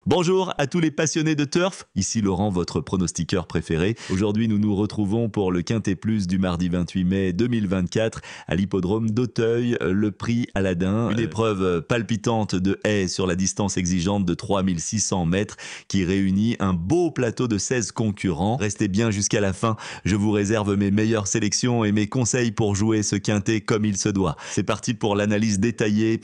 Bonjour à tous les passionnés de turf, ici Laurent, votre pronostiqueur préféré. Aujourd'hui, nous nous retrouvons pour le Quintet Plus du mardi 28 mai 2024 à l'hippodrome d'Auteuil, le prix Aladin. Une épreuve palpitante de haies sur la distance exigeante de 3600 mètres qui réunit un beau plateau de 16 concurrents. Restez bien jusqu'à la fin, je vous réserve mes meilleures sélections et mes conseils pour jouer ce quintet comme il se doit. C'est parti pour l'analyse détaillée.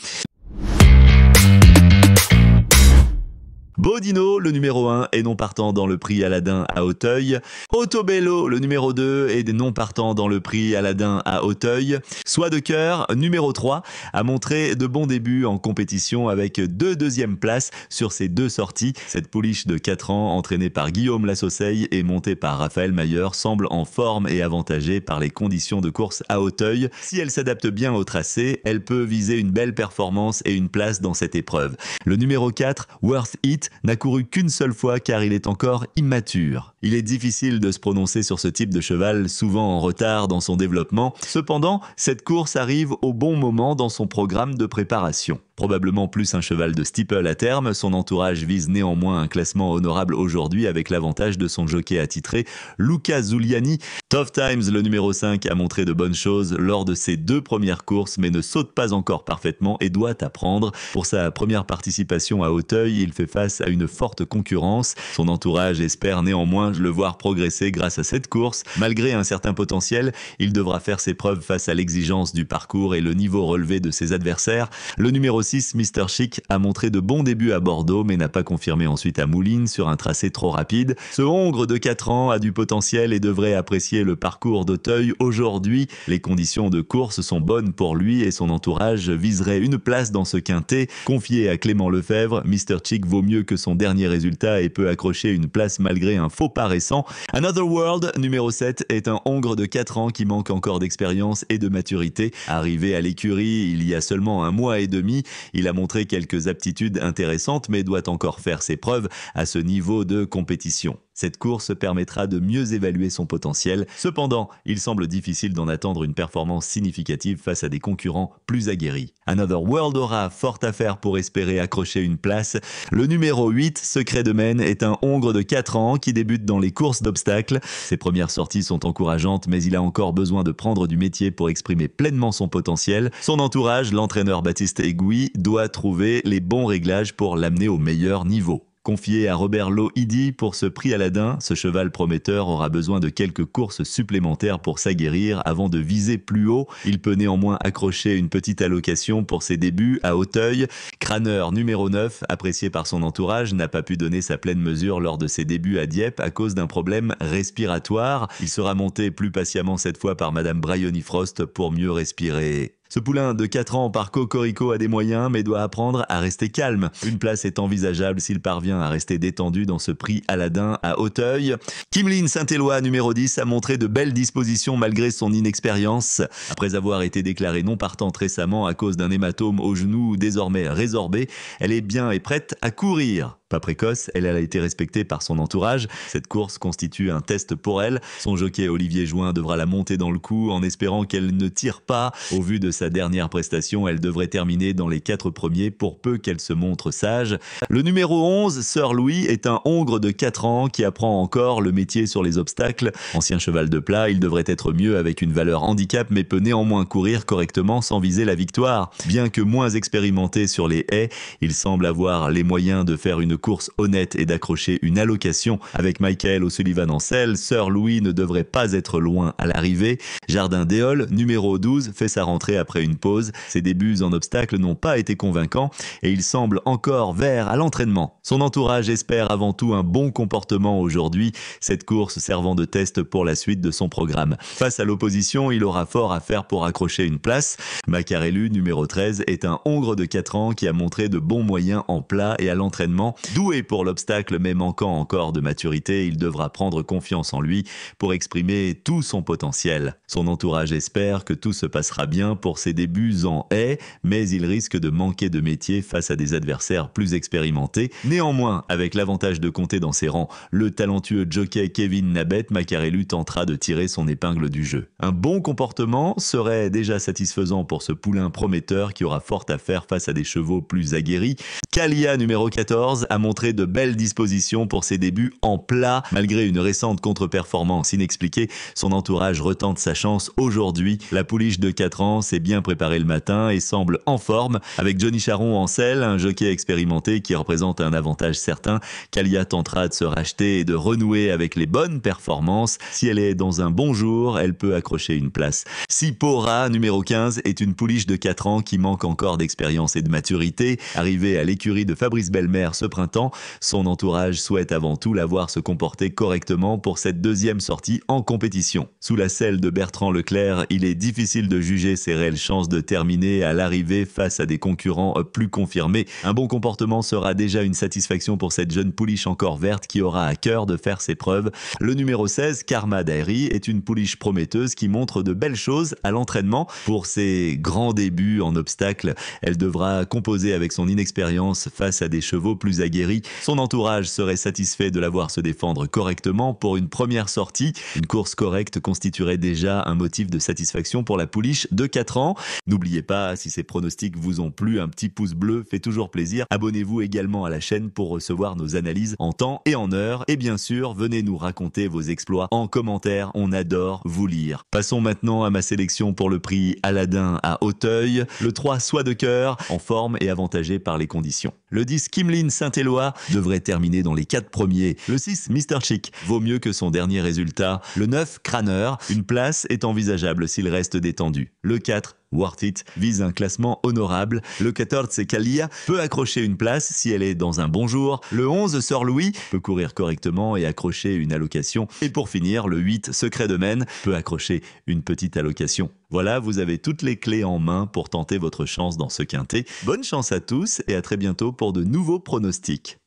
Bodino, le numéro 1, est non partant dans le prix Aladin à Auteuil. Autobello, le numéro 2, est non partant dans le prix Aladin à Auteuil. Soie de cœur, numéro 3, a montré de bons débuts en compétition avec 2 deuxièmes places sur ses 2 sorties. Cette pouliche de 4 ans, entraînée par Guillaume Lassosseille et montée par Raphaël Mayer, semble en forme et avantagée par les conditions de course à Auteuil. Si elle s'adapte bien au tracé, elle peut viser une belle performance et une place dans cette épreuve. Le numéro 4, Worth It, n'a couru qu'une seule fois car il est encore immature. Il est difficile de se prononcer sur ce type de cheval, souvent en retard dans son développement. Cependant, cette course arrive au bon moment dans son programme de préparation. Probablement plus un cheval de steeple à terme, son entourage vise néanmoins un classement honorable aujourd'hui avec l'avantage de son jockey attitré, Luca Zuliani. Tough Times, le numéro 5, a montré de bonnes choses lors de ses 2 premières courses mais ne saute pas encore parfaitement et doit apprendre. Pour sa première participation à Auteuil, il fait face à une forte concurrence. Son entourage espère néanmoins le voir progresser grâce à cette course. Malgré un certain potentiel, il devra faire ses preuves face à l'exigence du parcours et le niveau relevé de ses adversaires. Le numéro 6, Mr. Chic, a montré de bons débuts à Bordeaux mais n'a pas confirmé ensuite à Moulines sur un tracé trop rapide. Ce hongre de 4 ans a du potentiel et devrait apprécier le parcours d'Auteuil aujourd'hui. Les conditions de course sont bonnes pour lui et son entourage viserait une place dans ce quintet. Confié à Clément Lefebvre, Mr. Chic vaut mieux que son dernier résultat et peut accrocher une place malgré un faux pas récent. Another World, numéro 7, est un hongre de 4 ans qui manque encore d'expérience et de maturité. Arrivé à l'écurie il y a seulement un mois et demi, il a montré quelques aptitudes intéressantes mais doit encore faire ses preuves à ce niveau de compétition. Cette course permettra de mieux évaluer son potentiel. Cependant, il semble difficile d'en attendre une performance significative face à des concurrents plus aguerris. Another World aura fort à faire pour espérer accrocher une place. Le numéro 8, Secret de Maine, est un hongre de 4 ans qui débute dans les courses d'obstacles. Ses premières sorties sont encourageantes, mais il a encore besoin de prendre du métier pour exprimer pleinement son potentiel. Son entourage, l'entraîneur Baptiste Egui, doit trouver les bons réglages pour l'amener au meilleur niveau. Confié à Robert Loïdi pour ce prix Aladin, ce cheval prometteur aura besoin de quelques courses supplémentaires pour s'aguerrir avant de viser plus haut. Il peut néanmoins accrocher une petite allocation pour ses débuts à Auteuil. Crâneur numéro 9, apprécié par son entourage, n'a pas pu donner sa pleine mesure lors de ses débuts à Dieppe à cause d'un problème respiratoire. Il sera monté plus patiemment cette fois par Madame Bryony Frost pour mieux respirer. Ce poulain de 4 ans par Cocorico a des moyens mais doit apprendre à rester calme. Une place est envisageable s'il parvient à rester détendu dans ce prix Aladin à Auteuil. Kimline Saint-Éloi, numéro 10, a montré de belles dispositions malgré son inexpérience. Après avoir été déclarée non partante récemment à cause d'un hématome au genou désormais résorbé, elle est bien et prête à courir. Pas précoce, elle a été respectée par son entourage. Cette course constitue un test pour elle. Son jockey Olivier Jouin devra la monter dans le coup en espérant qu'elle ne tire pas. Au vu de sa dernière prestation, elle devrait terminer dans les 4 premiers pour peu qu'elle se montre sage. Le numéro 11, Sir Louis, est un hongre de 4 ans qui apprend encore le métier sur les obstacles. Ancien cheval de plat, il devrait être mieux avec une valeur handicap mais peut néanmoins courir correctement sans viser la victoire. Bien que moins expérimenté sur les haies, il semble avoir les moyens de faire une course honnête et d'accrocher une allocation. Avec Michael O'Sullivan en selle, Sir Louis ne devrait pas être loin à l'arrivée. Jardin d'Éole, numéro 12, fait sa rentrée après une pause. Ses débuts en obstacle n'ont pas été convaincants et il semble encore vert à l'entraînement. Son entourage espère avant tout un bon comportement aujourd'hui, cette course servant de test pour la suite de son programme. Face à l'opposition, il aura fort à faire pour accrocher une place. Macarellu, numéro 13, est un hongre de 4 ans qui a montré de bons moyens en plat et à l'entraînement. Doué pour l'obstacle mais manquant encore de maturité, il devra prendre confiance en lui pour exprimer tout son potentiel. Son entourage espère que tout se passera bien pour pour ses débuts en haie, mais il risque de manquer de métier face à des adversaires plus expérimentés. Néanmoins, avec l'avantage de compter dans ses rangs le talentueux jockey Kevin Nabet, Macarellu tentera de tirer son épingle du jeu. Un bon comportement serait déjà satisfaisant pour ce poulain prometteur qui aura fort à faire face à des chevaux plus aguerris. Kalia numéro 14 a montré de belles dispositions pour ses débuts en plat. Malgré une récente contre-performance inexpliquée, son entourage retente sa chance aujourd'hui. La pouliche de 4 ans s'est bien préparée le matin et semble en forme. Avec Johnny Charon en selle, un jockey expérimenté qui représente un avantage certain, Kalia tentera de se racheter et de renouer avec les bonnes performances. Si elle est dans un bon jour, elle peut accrocher une place. Sipora numéro 15 est une pouliche de 4 ans qui manque encore d'expérience et de maturité. Arrivée à l'écurie de Fabrice Belmer ce printemps, son entourage souhaite avant tout la voir se comporter correctement pour cette deuxième sortie en compétition. Sous la selle de Bertrand Leclerc, il est difficile de juger ses réelles chances de terminer à l'arrivée face à des concurrents plus confirmés. Un bon comportement sera déjà une satisfaction pour cette jeune pouliche encore verte qui aura à cœur de faire ses preuves. Le numéro 16, Karma Dairy, est une pouliche prometteuse qui montre de belles choses à l'entraînement. Pour ses grands débuts en obstacle, elle devra composer avec son inexpérience face à des chevaux plus aguerris. Son entourage serait satisfait de la voir se défendre correctement pour une première sortie. Une course correcte constituerait déjà un motif de satisfaction pour la pouliche de 4 ans. N'oubliez pas, si ces pronostics vous ont plu, un petit pouce bleu fait toujours plaisir. Abonnez-vous également à la chaîne pour recevoir nos analyses en temps et en heure. Et bien sûr, venez nous raconter vos exploits en commentaire, on adore vous lire. Passons maintenant à ma sélection pour le prix Aladdin à Auteuil. Le 3 Soie de cœur, en forme et avantagé par les conditions. Le 10 Kimlin Saint-Éloi devrait terminer dans les 4 premiers. Le 6 Mr Chic vaut mieux que son dernier résultat. Le 9 Craner, une place est envisageable s'il reste détendu. Le 4 Worth It vise un classement honorable. Le 14 Kalia peut accrocher une place si elle est dans un bon jour. Le 11 Sir Louis peut courir correctement et accrocher une allocation. Et pour finir, le 8 Secret de Maine peut accrocher une petite allocation. Voilà, vous avez toutes les clés en main pour tenter votre chance dans ce quintet. Bonne chance à tous et à très bientôt pour de nouveaux pronostics.